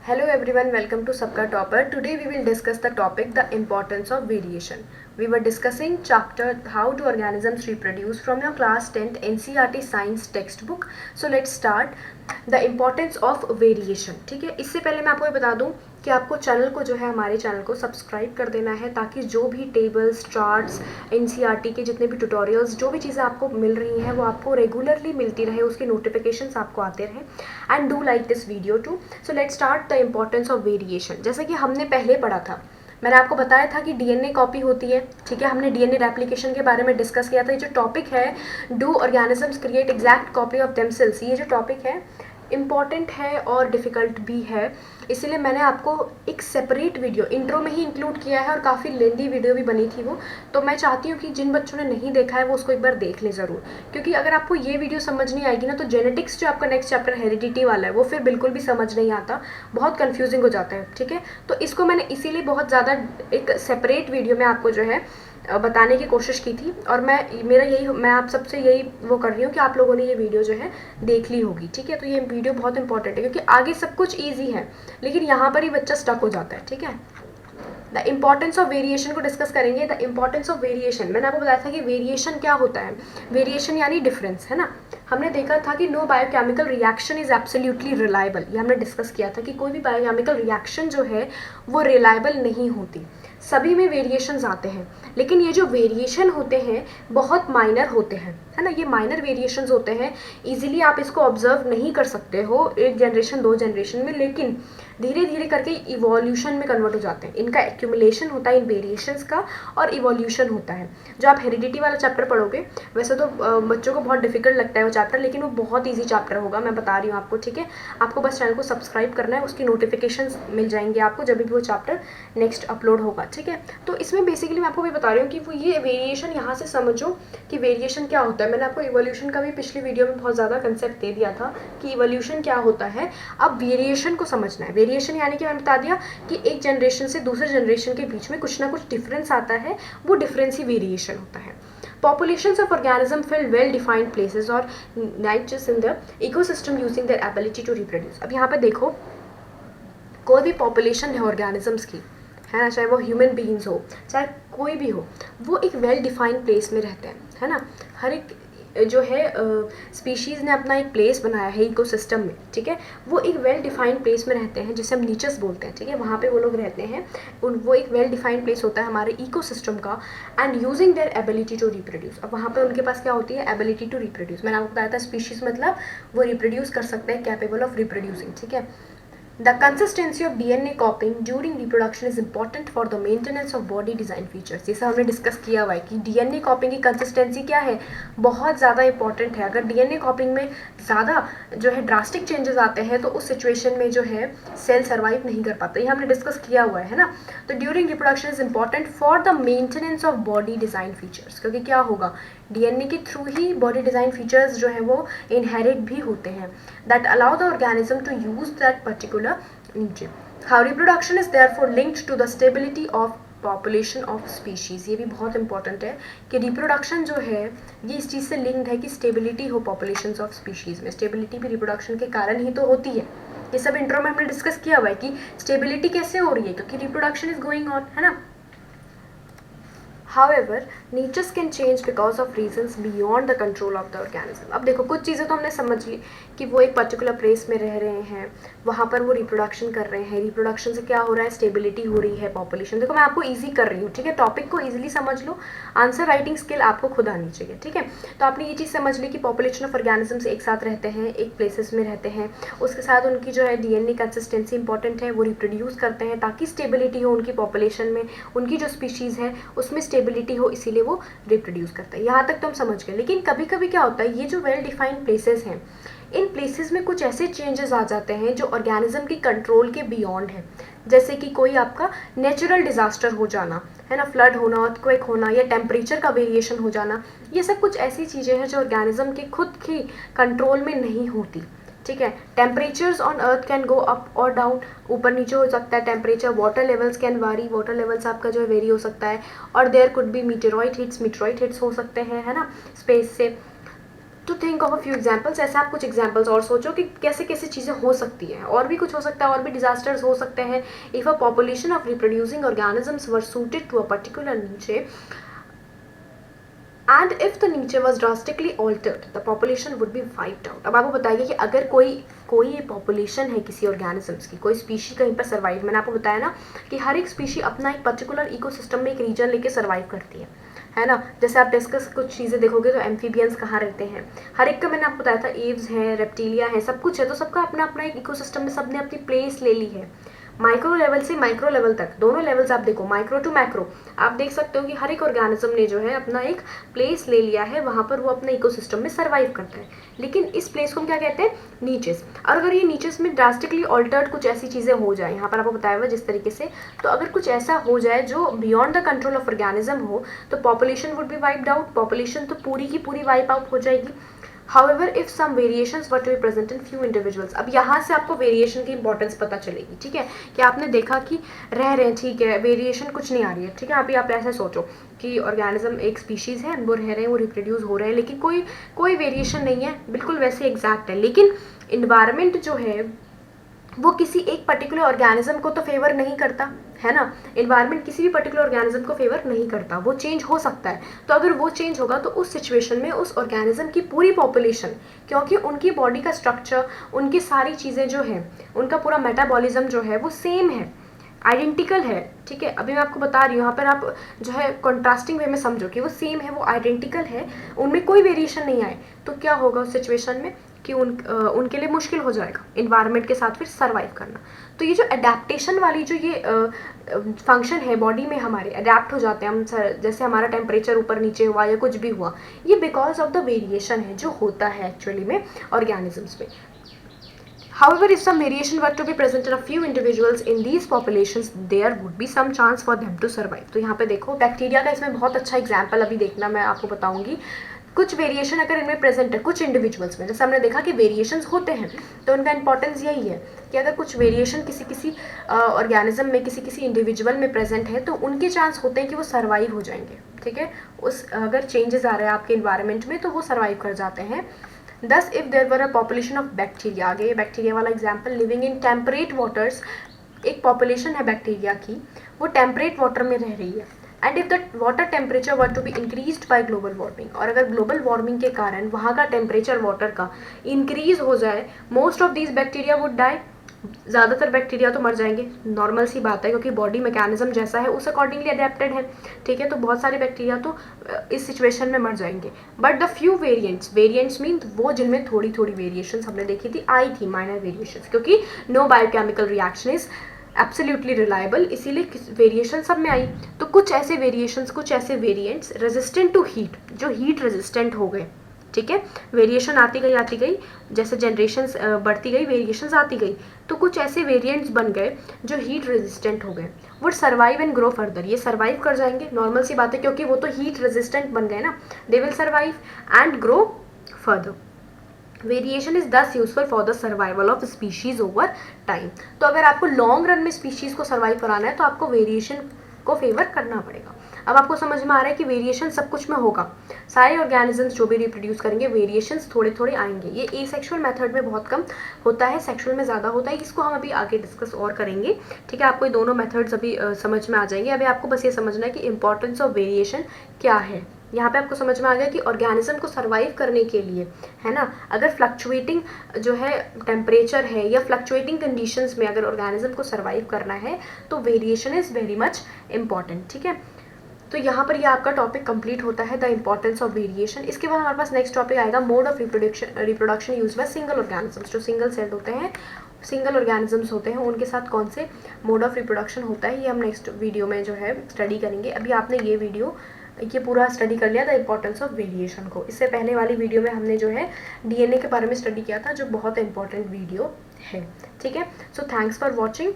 Hello everyone, welcome to Sabka Topper. Today we will discuss the topic the importance of variation. We were discussing chapter how do organisms reproduce from your class 10th NCERT science textbook. So let's start the importance of variation. ठीक है, इससे पहले मैं आपको ये बता दूं कि आपको चैनल को जो है हमारे चैनल को सब्सक्राइब कर देना है ताकि जो भी टेबल्स चार्ट्स एनसीईआरटी के जितने भी ट्यूटोरियल्स जो भी चीज़ें आपको मिल रही हैं वो आपको रेगुलरली मिलती रहे, उसके नोटिफिकेशंस आपको आते रहे and do like this video too. So let's start the importance of variation. जैसे कि हमने पहले पढ़ा था, मैंने आपको बताया था कि डीएनए कॉपी होती है. ठीक है, हमने डीएनए रेप्लिकेशन के बारे में डिस्कस किया था. ये जो टॉपिक है do organisms create exact copy of themselves, ये जो टॉपिक है इम्पॉर्टेंट है और डिफ़िकल्ट भी है, इसीलिए मैंने आपको एक सेपरेट वीडियो इंट्रो में ही इंक्लूड किया है और काफ़ी लेंदी वीडियो भी बनी थी वो. तो मैं चाहती हूँ कि जिन बच्चों ने नहीं देखा है वो उसको एक बार देख लें ज़रूर, क्योंकि अगर आपको ये वीडियो समझ नहीं आएगी ना तो जेनेटिक्स जो आपका नेक्स्ट चैप्टर हेरिडिटी वाला है वो फिर बिल्कुल भी समझ नहीं आता, बहुत कन्फ्यूजिंग हो जाता है. ठीक है, तो इसको मैंने इसीलिए बहुत ज़्यादा एक सेपरेट वीडियो में आपको जो है बताने की कोशिश की थी और मैं आप सबसे यही वो कर रही हूँ कि आप लोगों ने ये वीडियो जो है देख ली होगी. ठीक है, तो ये वीडियो बहुत इंपॉर्टेंट है क्योंकि आगे सब कुछ ईजी है लेकिन यहाँ पर ही बच्चा स्टक हो जाता है. ठीक है, द इम्पॉर्टेंस ऑफ वेरिएशन को डिस्कस करेंगे. द इम्पॉर्टेंस ऑफ वेरिएशन, मैंने आपको बताया था कि वेरिएशन क्या होता है. वेरिएशन यानी डिफरेंस, है ना. हमने देखा था कि no biochemical reaction is absolutely reliable, ये हमने डिस्कस किया था कि कोई भी बायोकेमिकल रिएक्शन जो है वो रिलायबल नहीं होती, सभी में वेरिएशंस आते हैं. लेकिन ये जो वेरिएशन होते हैं बहुत माइनर होते हैं, है ना. ये माइनर वेरिएशंस होते हैं, इजीली आप इसको ऑब्जर्व नहीं कर सकते हो एक जनरेशन दो जनरेशन में, लेकिन धीरे धीरे करके इवोल्यूशन में कन्वर्ट हो जाते हैं. इनका एक्यूमुलेशन होता है इन वेरिएशंस का और इवोल्यूशन होता है. जो आप हेरिडिटी वाला चैप्टर पढ़ोगे, वैसे तो बच्चों को बहुत डिफिकल्ट लगता है वो चैप्टर, लेकिन वो बहुत ईजी चैप्टर होगा, मैं बता रही हूँ आपको. ठीक है, आपको बस चैनल को सब्सक्राइब करना है, उसकी नोटिफिकेशन मिल जाएंगे आपको जब भी वो चैप्टर नेक्स्ट अपलोड होगा. ठीक है, तो इसमें बेसिकली मैं आपको भी बता रही हूँ कि वो ये वेरिएशन यहाँ से समझो कि वेरिएशन क्या होता है. मैंने आपको इवोल्यूशन का भी पिछली वीडियो में बहुत ज़्यादा कंसेप्ट दे दिया था कि इवोल्यूशन क्या होता है. अब वेरिएशन को समझना है. वेरिएशन यानी कि मैंने बता दिया कि एक जनरेशन से दूसरे जनरेशन के बीच में कुछ ना कुछ डिफरेंस आता है, वो डिफरेंस ही वेरिएशन होता है. Populations of organisms fill well-defined places or niches in the ecosystem using their ability to reproduce. अब यहाँ पे देखो, कोई भी पॉपुलेशन है ऑर्गेनिजम्स की, है ना, चाहे वो ह्यूमन बीइंग्स हो चाहे कोई भी हो, वो एक वेल डिफाइंड प्लेस में रहते हैं, है ना. हर एक जो है स्पीशीज़ ने अपना एक प्लेस बनाया है इकोसिस्टम में. ठीक है, वो एक वेल डिफाइंड प्लेस में रहते हैं जिसे हम नीचेस बोलते हैं. ठीक है, वहाँ पे वो लोग रहते हैं, वो एक वेल डिफाइंड प्लेस होता है हमारे इकोसिस्टम का. And using their ability to reproduce, अब वहाँ पे उनके पास क्या होती है, एबिलिटी टू रिप्रोड्यूस. मैंने आपको बताया था स्पीशीज़ मतलब वो रिप्रोड्यूस कर सकते हैं, कैपेबल ऑफ रिप्रोड्यूसिंग. ठीक है, The consistency of DNA copying during reproduction is important for the maintenance of body design features. जैसा हमने डिस्कस किया हुआ है कि डीएनए कॉपिंग की कंसिस्टेंसी क्या है, बहुत ज़्यादा इंपॉर्टेंट है. अगर डीएनए कॉपिंग में ज़्यादा जो है ड्रास्टिक चेंजेस आते हैं तो उस सिचुएशन में जो है सेल सर्वाइव नहीं कर पाता. ये हमने डिस्कस किया हुआ है ना. तो during reproduction is important for the maintenance of body design features, क्योंकि क्या होगा, डीएनए के थ्रू ही बॉडी डिज़ाइन फीचर्स जो है वो इनहेरिट भी होते हैं, that allow the organism to use that particular nutrient. How reproduction is therefore linked to the stability of population of species. ये भी बहुत इंपॉर्टेंट है कि रिप्रोडक्शन जो है ये इस चीज़ से लिंक्ड है कि स्टेबिलिटी हो पॉपुलेशन ऑफ स्पीशीज़ में. स्टेबिलिटी भी रिप्रोडक्शन के कारण ही तो होती है. ये सब इंट्रो में हमने डिस्कस किया हुआ है कि स्टेबिलिटी कैसे हो रही है, क्योंकि रिप्रोडक्शन इज गोइंग ऑन, है ना. However, natures can change because of reasons beyond the control of the organism. अब देखो, कुछ चीज़ें तो हमने समझ ली कि वो एक पर्टिकुलर प्लेस में रह रहे हैं, वहाँ पर वो रिप्रोडक्शन कर रहे हैं, रिप्रोडक्शन से क्या हो रहा है, स्टेबिलिटी हो रही है पॉपुलेशन. देखो मैं आपको इजी कर रही हूँ. ठीक है, टॉपिक को इजीली समझ लो, आंसर राइटिंग स्किल आपको खुद आनी चाहिए. ठीक है, तो आपने ये चीज़ समझ ली कि पॉपुलेशन ऑफ ऑर्गेनिजम्स एक साथ रहते हैं, एक प्लेसेस में रहते हैं, उसके साथ उनकी जो है डीएनए कंसिस्टेंसी इंपॉर्टेंट है, वो रिप्रोड्यूस करते हैं ताकि स्टेबिलिटी हो उनकी पॉपुलेशन में, उनकी जो स्पीशीज़ है उसमें स्टेबिलिटी हो, इसीलिए वो रिप्रोड्यूस करता है. यहाँ तक तो हम समझ गए. लेकिन कभी कभी क्या होता है, ये जो वेल डिफाइंड प्लेसेस हैं, इन प्लेसेस में कुछ ऐसे चेंजेस आ जाते हैं जो ऑर्गेनिज्म की कंट्रोल के बियॉन्ड है. जैसे कि कोई आपका नेचुरल डिजास्टर हो जाना, है ना, फ्लड होना, अर्थक्वेक होना, या टेम्परेचर का वेरिएशन हो जाना, ये सब कुछ ऐसी चीज़ें हैं जो ऑर्गेनिज्म के खुद की कंट्रोल में नहीं होती. ठीक है, temperatures on earth can go up और डाउन, ऊपर नीचे हो सकता है temperature. Water levels can vary, water levels आपका जो है वेरी हो सकता है. और there could be meteoroid hits हो सकते हैं, है ना, स्पेस से. To think of a few examples, ऐसे आप कुछ एग्जाम्पल्स और सोचो कि कैसे कैसे चीज़ें हो सकती हैं, और भी कुछ हो सकता है, और भी डिजास्टर्स हो सकते हैं. If a population of reproducing organisms were suited to a particular niche and if the niche was drastically altered the population would be wiped out. अब आपको बताइए कि अगर कोई पॉपुलेशन है किसी ऑर्गेनिजम्स की, कोई स्पीशी कहीं पर सर्वाइव, मैंने आपको बताया ना कि हर एक स्पीशी अपना एक पर्टिकुलर इकोसिस्टम में एक रीजन लेके सर्वाइव करती है ना. जैसे आप डिस्कस कुछ चीज़ें देखोगे तो एम्फीबियंस कहाँ रहते हैं, हर एक का मैंने आपको बताया था, एव्स हैं, रेप्टिलिया है, सब कुछ है, तो सबका अपना अपना एक इकोसिस्टम में सबने अपनी प्लेस ले ली है. माइक्रो लेवल से माइक्रो लेवल तक, दोनों लेवल्स आप देखो, माइक्रो टू मैक्रो, आप देख सकते हो कि हर एक ऑर्गेनिज्म ने जो है अपना एक प्लेस ले लिया है, वहाँ पर वो अपने इकोसिस्टम में सर्वाइव करता है. लेकिन इस प्लेस को हम क्या कहते हैं, नीचेस. और अगर ये नीचेस में ड्रास्टिकली ऑल्टर्ड कुछ ऐसी चीज़ें हो जाए, यहाँ पर आपको बताया हुआ जिस तरीके से, तो अगर कुछ ऐसा हो जाए जो beyond the control of organism हो, तो population would be wiped out. Population तो पूरी की पूरी वाइप आउट हो जाएगी. However, if some variations were to be present in few individuals, अब यहाँ से आपको वेरिएशन की इंपॉर्टेंस पता चलेगी. ठीक है, कि आपने देखा कि रह रहे हैं, ठीक है, वेरिएशन कुछ नहीं आ रही है. ठीक है, अभी आप ऐसे सोचो कि ऑर्गेनिज्म एक स्पीशीज़ है, वो रह रहे हैं, वो रिप्रोड्यूस हो रहे हैं, लेकिन कोई वेरिएशन नहीं है, बिल्कुल वैसे एग्जैक्ट है. लेकिन इन्वायरमेंट जो है वो किसी एक पर्टिकुलर ऑर्गेनिज्म को तो फेवर नहीं करता है ना. इन्वायरमेंट किसी भी पर्टिकुलर ऑर्गेनिज्म को फेवर नहीं करता, वो चेंज हो सकता है. तो अगर वो चेंज होगा तो उस सिचुएशन में उस ऑर्गेनिज्म की पूरी पॉपुलेशन, क्योंकि उनकी बॉडी का स्ट्रक्चर, उनकी सारी चीज़ें जो है, उनका पूरा मेटाबॉलिज्म जो है वो सेम है, आइडेंटिकल है. ठीक है, अभी मैं आपको बता रही हूँ, यहाँ पर आप जो है कॉन्ट्रास्टिंग वे में समझो कि वो सेम है, वो आइडेंटिकल है, उनमें कोई वेरिएशन नहीं आए, तो क्या होगा उस सिचुएशन में कि उनके लिए मुश्किल हो जाएगा इन्वायरमेंट के साथ फिर सर्वाइव करना. तो ये जो अडेप्टेशन वाली जो ये फंक्शन है बॉडी में, हमारे अडेप्ट हो जाते हैं हम, जैसे हमारा टेम्परेचर ऊपर नीचे हुआ या कुछ भी हुआ, ये बिकॉज ऑफ द वेरिएशन है जो होता है एक्चुअली में ऑर्गेनिजम्स में. However, if some variation were to be present in a few individuals in these populations, there would be some chance for them to survive. तो यहाँ पे देखो बैक्टीरिया का इसमें बहुत अच्छा एग्जाम्पल अभी देखना, मैं आपको बताऊंगी. कुछ वेरिएशन अगर इनमें प्रेजेंट है कुछ इंडिविजुअल्स में, जैसे हमने देखा कि वेरिएशंस होते हैं, तो उनका इंपॉर्टेंस यही है कि अगर कुछ वेरिएशन किसी ऑर्गेनिज्म में, किसी इंडिविजुअल में प्रेजेंट है, तो उनके चांस होते हैं कि वो सर्वाइव हो जाएंगे. ठीक है, उस अगर चेंजेस आ रहे हैं आपके इन्वायरमेंट में तो वो सर्वाइव कर जाते हैं. Thus, if there were a population of bacteria, आगे बैक्टीरिया वाला example, living in temperate waters, एक पॉपुलेशन है बैक्टीरिया की, वो टेम्परेट वाटर में रह रही है. And if the water temperature were to be increased by global warming, और अगर ग्लोबल वार्मिंग के कारण वहाँ का टेम्परेचर वाटर का इंक्रीज हो जाए, most of these bacteria would die. ज़्यादातर बैक्टीरिया तो मर जाएंगे, नॉर्मल सी बात है, क्योंकि बॉडी मैकेनिज्म जैसा है उस अकॉर्डिंगली अडेप्टेड है. ठीक है, तो बहुत सारे बैक्टीरिया तो इस सिचुएशन में मर जाएंगे. But the few variants mean वो जिनमें थोड़ी थोड़ी वेरिएशंस हमने देखी थी, आई थी माइनर वेरिएशंस, क्योंकि no biochemical reaction is absolutely reliable, इसीलिए वेरिएशन सब में आई. तो कुछ ऐसे वेरिएशंस, कुछ ऐसे वेरिएंट्स रेजिस्टेंट टू हीट, जो हीट रेजिस्टेंट हो गए. ठीक है, वेरिएशन आती गई, जैसे जनरेशन्स बढ़ती गई, वेरिएशंस आती गई, तो कुछ ऐसे वेरिएंट्स बन गए जो हीट रेजिस्टेंट हो गए. Would survive and grow further, ये सर्वाइव कर जाएंगे, नॉर्मल सी बात है, क्योंकि वो तो हीट रेजिस्टेंट बन गए ना. They will survive and grow further. Variation is thus useful for the survival of species over time. तो अगर आपको लॉन्ग रन में स्पीशीज को सर्वाइव कराना है तो आपको वेरिएशन को फेवर करना पड़ेगा. अब आपको समझ में आ रहा है कि वेरिएशन सब कुछ में होगा, सारे ऑर्गेनिजम्स जो भी रिप्रोड्यूस करेंगे वेरिएशंस थोड़े थोड़े आएंगे. ये एसेक्सुअल मेथड में बहुत कम होता है, सेक्सुअल में ज़्यादा होता है, इसको हम अभी आगे डिस्कस और करेंगे. ठीक है, आपको ये दोनों मेथड्स अभी समझ में आ जाएंगे. अभी आपको बस ये समझना है कि इंपॉर्टेंस ऑफ वेरिएशन क्या है. यहाँ पे आपको समझ में आ गया कि ऑर्गेनिज्म को सर्वाइव करने के लिए, है ना, अगर फ्लक्चुएटिंग जो है टेम्परेचर है या फ्लक्चुएटिंग कंडीशंस में अगर ऑर्गेनिज्म को सर्वाइव करना है तो variation is very much important. ठीक है, तो यहाँ पर ये आपका टॉपिक कंप्लीट होता है, द इंपॉर्टेंस ऑफ वेरिएशन. इसके बाद हमारे पास नेक्स्ट टॉपिक आएगा mode of reproduction use by single organisms. जो सिंगल सेल्ड होते हैं, सिंगल ऑर्गेनिजम्स होते हैं, उनके साथ कौन से मोड ऑफ रिप्रोडक्शन होता है, ये हम नेक्स्ट वीडियो में जो है स्टडी करेंगे. अभी आपने ये पूरा स्टडी कर लिया, द इंपॉर्टेंस ऑफ वेरिएशन को. इससे पहले वाली वीडियो में हमने जो है डीएनए के बारे में स्टडी किया था, जो बहुत इंपॉर्टेंट वीडियो है. ठीक है, सो थैंक्स फॉर वॉचिंग.